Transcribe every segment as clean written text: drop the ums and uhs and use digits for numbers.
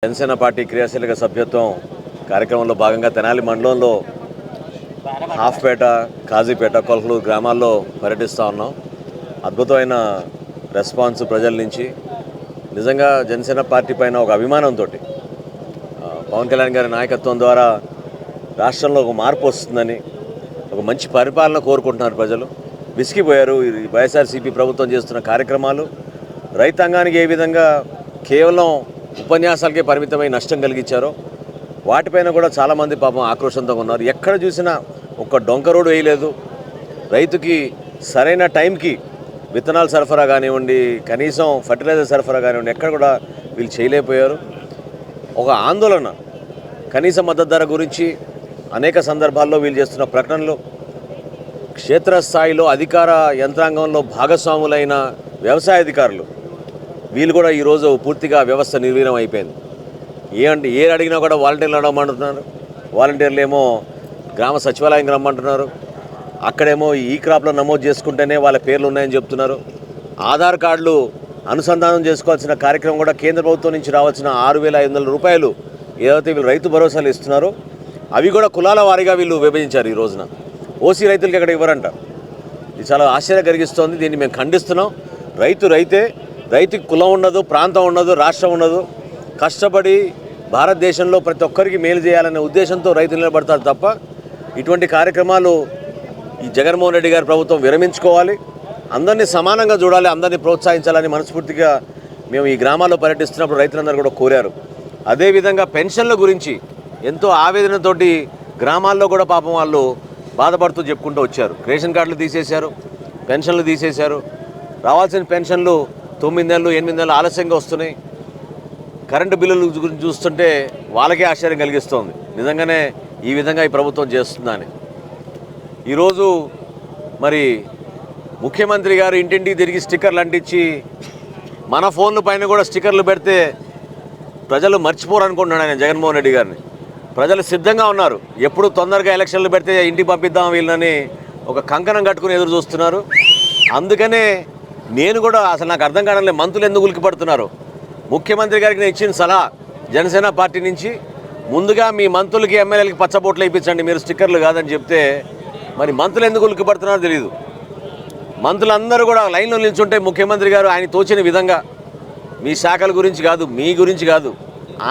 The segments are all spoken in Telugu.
జనసేన పార్టీ క్రియాశీలక సభ్యత్వం కార్యక్రమంలో భాగంగా తెనాలి మండలంలో హాఫ్పేట, కాజీపేట, కొల్కలూరు గ్రామాల్లో పర్యటిస్తూ ఉన్నాం. అద్భుతమైన రెస్పాన్స్ ప్రజల నుంచి. నిజంగా జనసేన పార్టీ పైన ఒక అభిమానంతో పవన్ కళ్యాణ్ గారి నాయకత్వం ద్వారా రాష్ట్రంలో ఒక మార్పు వస్తుందని, ఒక మంచి పరిపాలన కోరుకుంటున్నారు ప్రజలు. విసిగిపోయారు ఈ వైఎస్ఆర్సీపీ ప్రభుత్వం చేస్తున్న కార్యక్రమాలు. రైతాంగానికి ఏ విధంగా కేవలం ఉపన్యాసాలకే పరిమితమై నష్టం కలిగించారో వాటిపైన కూడా చాలామంది పాపం ఆక్రోషంతో ఉన్నారు. ఎక్కడ చూసినా ఒక్క డొంక రోడ్డు వేయలేదు. రైతుకి సరైన టైంకి విత్తనాలు సరఫరా కానివ్వండి, కనీసం ఫర్టిలైజర్ సరఫరా కానివ్వండి, ఎక్కడ కూడా వీళ్ళు చేయలేకపోయారు. ఒక ఆందోళన, కనీస మద్దతు ధర గురించి అనేక సందర్భాల్లో వీళ్ళు చేస్తున్న ప్రకటనలు, క్షేత్రస్థాయిలో అధికార యంత్రాంగంలో భాగస్వాములైన వ్యవసాయ అధికారులు వీళ్ళు కూడా ఈరోజు పూర్తిగా వ్యవస్థ నిర్వీర్యం అయిపోయింది. ఏ అడిగినా కూడా వాలంటీర్లు అడగమంటున్నారు. వాలంటీర్లు ఏమో గ్రామ సచివాలయం రమ్మంటున్నారు. అక్కడేమో ఈ క్రాప్లో నమోదు చేసుకుంటేనే వాళ్ళ పేర్లు ఉన్నాయని చెప్తున్నారు. ఆధార్ కార్డులు అనుసంధానం చేసుకోవాల్సిన కార్యక్రమం కూడా కేంద్ర ప్రభుత్వం నుంచి రావాల్సిన 6,500 రూపాయలు ఏదైతే వీళ్ళు రైతు భరోసాలు ఇస్తున్నారో అవి కూడా కులాల వారీగా వీళ్ళు విభజించారు. ఈ రోజున ఓసీ రైతులకి ఎక్కడ ఇవ్వరంట. ఇది చాలా ఆశ్చర్యం కలిగిస్తోంది. దీన్ని మేము ఖండిస్తున్నాం. రైతుకి కులం ఉండదు, ప్రాంతం ఉండదు, రాష్ట్రం ఉండదు. కష్టపడి భారతదేశంలో ప్రతి ఒక్కరికి మేలు చేయాలనే ఉద్దేశంతో రైతులు నిలబడతారు తప్ప ఇటువంటి కార్యక్రమాలు ఈ జగన్మోహన్ రెడ్డి గారి ప్రభుత్వం విరమించుకోవాలి. అందరినీ సమానంగా చూడాలి, అందరినీ ప్రోత్సహించాలని మనస్ఫూర్తిగా మేము ఈ గ్రామాల్లో పర్యటిస్తున్నప్పుడు రైతులందరూ కూడా కోరారు. అదేవిధంగా పెన్షన్ల గురించి ఎంతో ఆవేదనతోటి గ్రామాల్లో కూడా పాపం వాళ్ళు బాధపడుతూ చెప్పుకుంటూ వచ్చారు. రేషన్ కార్డులు తీసేశారు, పెన్షన్లు తీసేశారు. రావాల్సిన పెన్షన్లు 9 నెలలు 8 నెలలు ఆలస్యంగా వస్తున్నాయి. కరెంటు బిల్లుల గురించి చూస్తుంటే వాళ్ళకే ఆశ్చర్యం కలిగిస్తోంది. నిజంగానే ఈ విధంగా ఈ ప్రభుత్వం చేస్తుందని. ఈరోజు మరి ముఖ్యమంత్రి గారు ఇంటింటికి తిరిగి స్టిక్కర్లు అంటించి మన ఫోన్ల పైన కూడా స్టిక్కర్లు పెడితే ప్రజలు మర్చిపోరు అనుకుంటున్నాడు ఆయన జగన్మోహన్ రెడ్డి గారిని. ప్రజలు సిద్ధంగా ఉన్నారు. ఎప్పుడు తొందరగా ఎలక్షన్లు పెడితే ఇంటికి పంపిద్దాం వీళ్ళని ఒక కంకణం కట్టుకుని ఎదురు చూస్తున్నారు. అందుకనే నేను కూడా అసలు నాకు అర్థం కావడంలే, మంత్రులు ఎందుకు ఉలికి పడుతున్నారు. ముఖ్యమంత్రి గారికి నేను ఇచ్చిన సలహా జనసేన పార్టీ నుంచి, ముందుగా మీ మంత్రులకి ఎమ్మెల్యేలకి పచ్చబోట్లు వేయించండి, మీరు స్టిక్కర్లు కాదని చెప్తే మరి మంత్రులు ఎందుకు ఉలికి పడుతున్నారో తెలియదు. మంత్రులందరూ కూడా లైన్లో నిల్చుంటే ముఖ్యమంత్రి గారు ఆయన తోచిన విధంగా మీ శాఖల గురించి కాదు, మీ గురించి కాదు,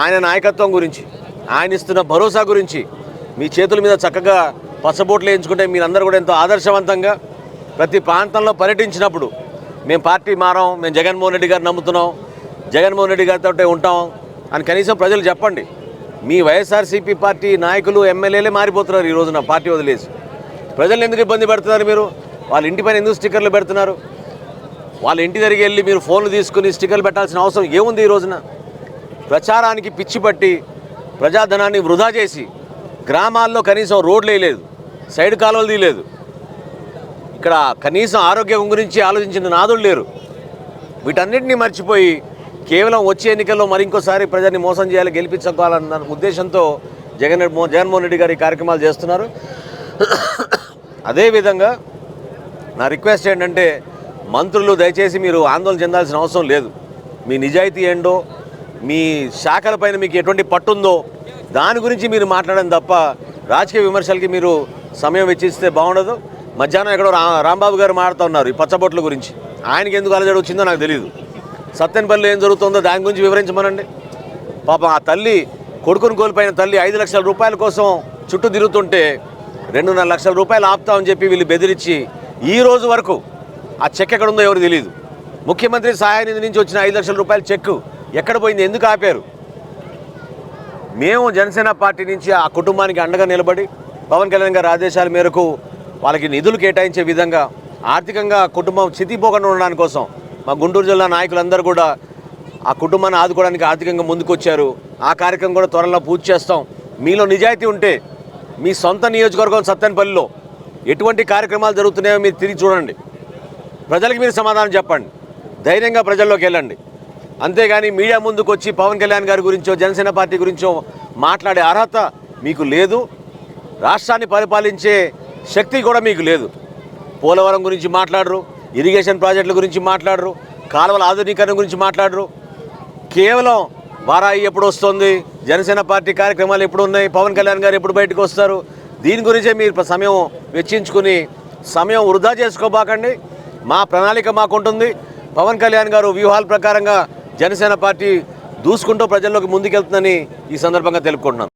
ఆయన నాయకత్వం గురించి, ఆయన ఇస్తున్న భరోసా గురించి మీ చేతుల మీద చక్కగా పచ్చబోట్లు వేయించుకుంటే మీరందరూ కూడా ఎంతో ఆదర్శవంతంగా ప్రతి ప్రాంతంలో పర్యటించినప్పుడు మేము పార్టీ మారాం, మేము జగన్మోహన్ రెడ్డి గారు నమ్ముతున్నాం, జగన్మోహన్ రెడ్డి గారితో ఉంటాం అని కనీసం ప్రజలు చెప్పండి. మీ వైఎస్ఆర్సీపీ పార్టీ నాయకులు ఎమ్మెల్యేలే మారిపోతున్నారు ఈ రోజున పార్టీ వదిలేసి. ప్రజలను ఎందుకు ఇబ్బంది పెడుతున్నారు మీరు? వాళ్ళ ఇంటిపైన ఎందుకు స్టిక్కర్లు పెడుతున్నారు? వాళ్ళ ఇంటి దగ్గరికి వెళ్ళి మీరు ఫోన్లు తీసుకుని స్టిక్కర్లు పెట్టాల్సిన అవసరం ఏముంది? ఈ రోజున ప్రచారానికి పిచ్చి పట్టి ప్రజాధనాన్ని వృధా చేసి గ్రామాల్లో కనీసం రోడ్లు వేయలేదు, సైడ్ కాలువలు తీయలేదు. ఇక్కడ కనీసం ఆరోగ్యం గురించి ఆలోచించిన నాదులు లేరు. వీటన్నిటినీ మర్చిపోయి కేవలం వచ్చే ఎన్నికల్లో మరింకోసారి ప్రజల్ని మోసం చేయాలి, గెలిపించుకోవాలన్న ఉద్దేశంతో జగన్మోహన్ రెడ్డి గారు ఈ కార్యక్రమాలు చేస్తున్నారు. అదేవిధంగా నా రిక్వెస్ట్ ఏంటంటే, మంత్రులు దయచేసి మీరు ఆందోళన చెందాల్సిన అవసరం లేదు. మీ నిజాయితీ ఏంటో, మీ శాఖలపైన మీకు ఎటువంటి పట్టుందో దాని గురించి మీరు మాట్లాడడం తప్ప రాజకీయ విమర్శలకి మీరు సమయం వెచ్చిస్తే బాగుండదు. మధ్యాహ్నం ఎక్కడో రాంబాబు గారు మాట్లాడుతూ ఉన్నారు ఈ పచ్చబొట్ల గురించి. ఆయనకి ఎందుకు అలజడి వచ్చిందో నాకు తెలియదు. సత్తెనపల్లిలో ఏం జరుగుతుందో దాని గురించి వివరించమనండి. పాపం ఆ తల్లి, కొడుకును కోల్పోయిన తల్లి 5 లక్షల రూపాయల కోసం చుట్టూ తిరుగుతుంటే 2.5 లక్షల రూపాయలు ఆపుతామని చెప్పి వీళ్ళు బెదిరించి ఈ రోజు వరకు ఆ చెక్ ఎక్కడుందో ఎవరు తెలియదు. ముఖ్యమంత్రి సహాయ నిధి నుంచి వచ్చిన 5 లక్షల రూపాయల చెక్ ఎక్కడ పోయింది? ఎందుకు ఆపారు? మేము జనసేన పార్టీ నుంచి ఆ కుటుంబానికి అండగా నిలబడి పవన్ కళ్యాణ్ గారి ఆదేశాల మేరకు వాళ్ళకి నిధులు కేటాయించే విధంగా ఆర్థికంగా కుటుంబం చితిపోకుండా ఉండడానికి కోసం మా గుంటూరు జిల్లా నాయకులందరూ కూడా ఆ కుటుంబాన్ని ఆదుకోవడానికి ఆర్థికంగా ముందుకొచ్చారు. ఆ కార్యక్రమం కూడా త్వరలో పూర్తి చేస్తాం. మీలో నిజాయితీ ఉంటే మీ సొంత నియోజకవర్గం సత్తెనపల్లిలో ఎటువంటి కార్యక్రమాలు జరుగుతున్నాయో మీరు తిరిగి చూడండి. ప్రజలకు మీరు సమాధానం చెప్పండి. ధైర్యంగా ప్రజల్లోకి వెళ్ళండి. అంతేగాని మీడియా ముందుకు వచ్చి పవన్ కళ్యాణ్ గారి గురించో జనసేన పార్టీ గురించో మాట్లాడే అర్హత మీకు లేదు. రాష్ట్రాన్ని పరిపాలించే శక్తి కూడా మీకు లేదు. పోలవరం గురించి మాట్లాడరు, ఇరిగేషన్ ప్రాజెక్టుల గురించి మాట్లాడరు, కాలువల ఆధునీకరణ గురించి మాట్లాడరు. కేవలం వారాయి ఎప్పుడు వస్తుంది, జనసేన పార్టీ కార్యక్రమాలు ఎప్పుడు ఉన్నాయి, పవన్ కళ్యాణ్ గారు ఎప్పుడు బయటకు వస్తారు, దీని గురించే మీరు సమయం వెచ్చించుకుని సమయం వృధా చేసుకోబాకండి. మా ప్రణాళిక మాకుంటుంది. పవన్ కళ్యాణ్ గారు వ్యూహాల ప్రకారంగా జనసేన పార్టీ దూసుకుంటూ ప్రజల్లోకి ముందుకెళ్తుందని ఈ సందర్భంగా తెలుపుకుంటున్నాను.